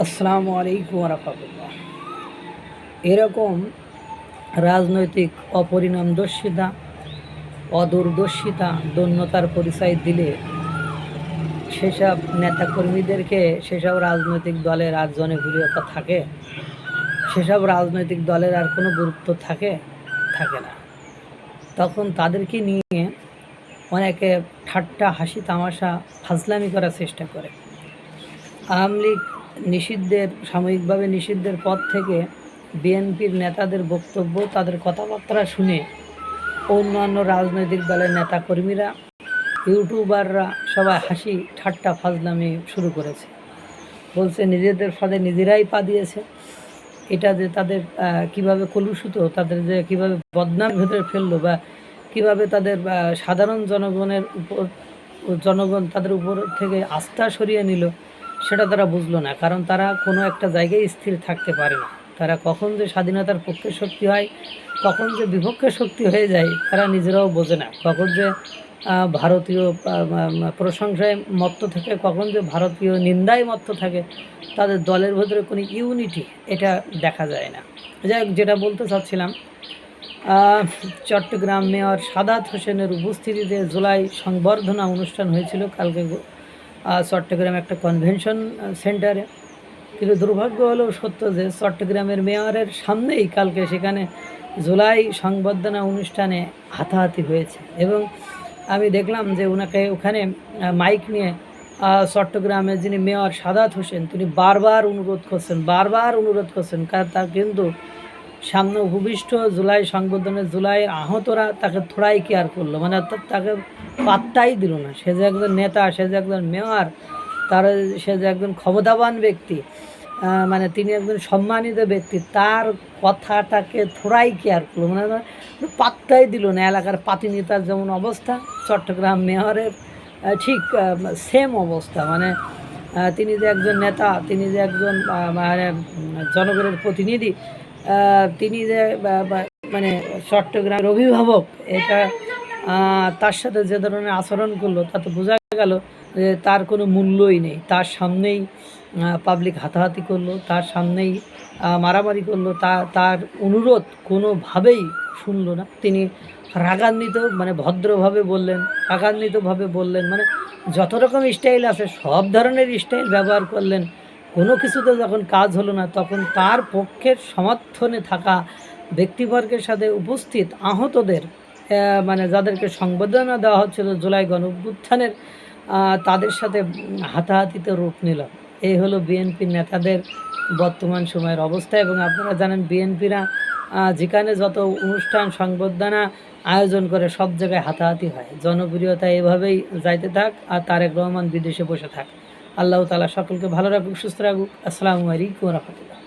আসসালামু আলাইকুম রাহমাতুল্লাহ। এরকম রাজনৈতিক অপরিণামদর্শিতা, অদূরদর্শিতা, দৈন্যতার পরিচয় দিলে সেসব নেতাকর্মীদেরকে সেসব রাজনৈতিক দলের আর জনপ্রিয়তা থাকে? সেসব রাজনৈতিক দলের আর কোনো গুরুত্ব থাকে? থাকে না। তখন তাদেরকে নিয়ে অনেকে ঠাট্টা, হাসি, তামাশা, ফাজলামি করার চেষ্টা করে। আওয়ামী লীগ নিষিদ্ধের সাময়িকভাবে নিষিদ্ধের পর থেকে বিএনপির নেতাদের বক্তব্য, তাদের কথাবার্তা শুনে অন্যান্য রাজনৈতিক দলের নেতাকর্মীরা, ইউটিউবাররা সবাই হাসি ঠাট্টা ফাজলামি শুরু করেছে। বলছে নিজেদের ফাঁদে নিজেরাই পা দিয়েছে। এটা যে তাদের কিভাবে কলুষিত, তাদের যে কিভাবে বদনাম ভেতরে ফেললো, বা কিভাবে তাদের সাধারণ জনগণ তাদের উপর থেকে আস্থা সরিয়ে নিল, সেটা তারা বুঝলো না। কারণ তারা কোনো একটা জায়গায় স্থির থাকতে পারে না। তারা কখন যে স্বাধীনতার পক্ষের শক্তি হয়, কখন যে বিপক্ষের শক্তি হয়ে যায়, তারা নিজেরাও বোঝে না। কখন যে ভারতীয় প্রশংসায় মত্ত থাকে, কখন যে ভারতীয় নিন্দায় মত্ত থাকে। তাদের দলের ভেতরে কোনো ইউনিটি এটা দেখা যায় না। যাই হোক, যেটা বলতে চাচ্ছিলাম, চট্টগ্রাম মেয়র সাদাত হোসেনের উপস্থিতিতে জুলাই সংবর্ধনা অনুষ্ঠান হয়েছিল কালকে চট্টগ্রাম একটা কনভেনশন সেন্টারে। কিন্তু দুর্ভাগ্য হলেও সত্য যে চট্টগ্রামের মেয়রের সামনেই কালকে সেখানে জুলাই সংবর্ধনা অনুষ্ঠানে হাতাহাতি হয়েছে। এবং আমি দেখলাম যে ওখানে মাইক নিয়ে চট্টগ্রামের যিনি মেয়র সাদাত হোসেন, তিনি বারবার অনুরোধ করছেন কারণ তার কিন্তু সামনে উপবিষ্ট জুলাই সংবর্ধনের জুলাইয়ের আহতরা তাকে থোড়াই কেয়ার করলো, মানে অর্থাৎ তাকে পাত্তাই দিল না। সে যে একজন নেতা, সে যে একজন মেয়র, সে যে একজন ক্ষমতাবান ব্যক্তি, মানে তিনি একজন সম্মানিত ব্যক্তি, তার কথাটাকে থোড়াই কেয়ার করলো, মানে পাত্তাই দিল না। এলাকার পাতি নেতার যেমন অবস্থা, চট্টগ্রাম মেয়রের ঠিক সেম অবস্থা। মানে তিনি যে একজন নেতা, তিনি যে একজন মানে জনগণের প্রতিনিধি, তিনি যে মানে চট্টগ্রামের অভিভাবক, এটা তার সাথে যে ধরনের আচরণ করলো, তাতে বোঝা গেল যে তার কোনো মূল্যই নেই। তার সামনেই পাবলিক হাতাহাতি করলো, তার সামনেই মারামারি করলো, তার অনুরোধ কোনোভাবেই শুনলো না। তিনি রাগান্বিত, মানে ভদ্রভাবে বললেন, রাগান্বিতভাবে বললেন, মানে যত রকম স্টাইল আছে সব ধরনের স্টাইল ব্যবহার করলেন। কোনো কিছুতে যখন কাজ হলো না, তখন তার পক্ষের সমর্থনে থাকা ব্যক্তিবর্গের সাথে উপস্থিত আহতদের, মানে যাদেরকে সংবর্ধনা দেওয়া হচ্ছিল জুলাই গণ অভ্যুত্থানের, তাদের সাথে হাতাহাতিতে রূপ নিল। এই হলো বিএনপির নেতাদের বর্তমান সময়ের অবস্থা। এবং আপনারা জানেন, বিএনপিরা যেখানে যত অনুষ্ঠান সংবর্ধনা আয়োজন করে সব জায়গায় হাতাহাতি হয়। জনপ্রিয়তা এভাবেই যাইতে থাক, আর তারেক রহমান বিদেশে বসে থাক। আল্লাহ তাআলা সকলকে ভালো রাখুক, সুস্থ রাখুক। আসসালামু আলাইকুম রহমতুল্লাহ।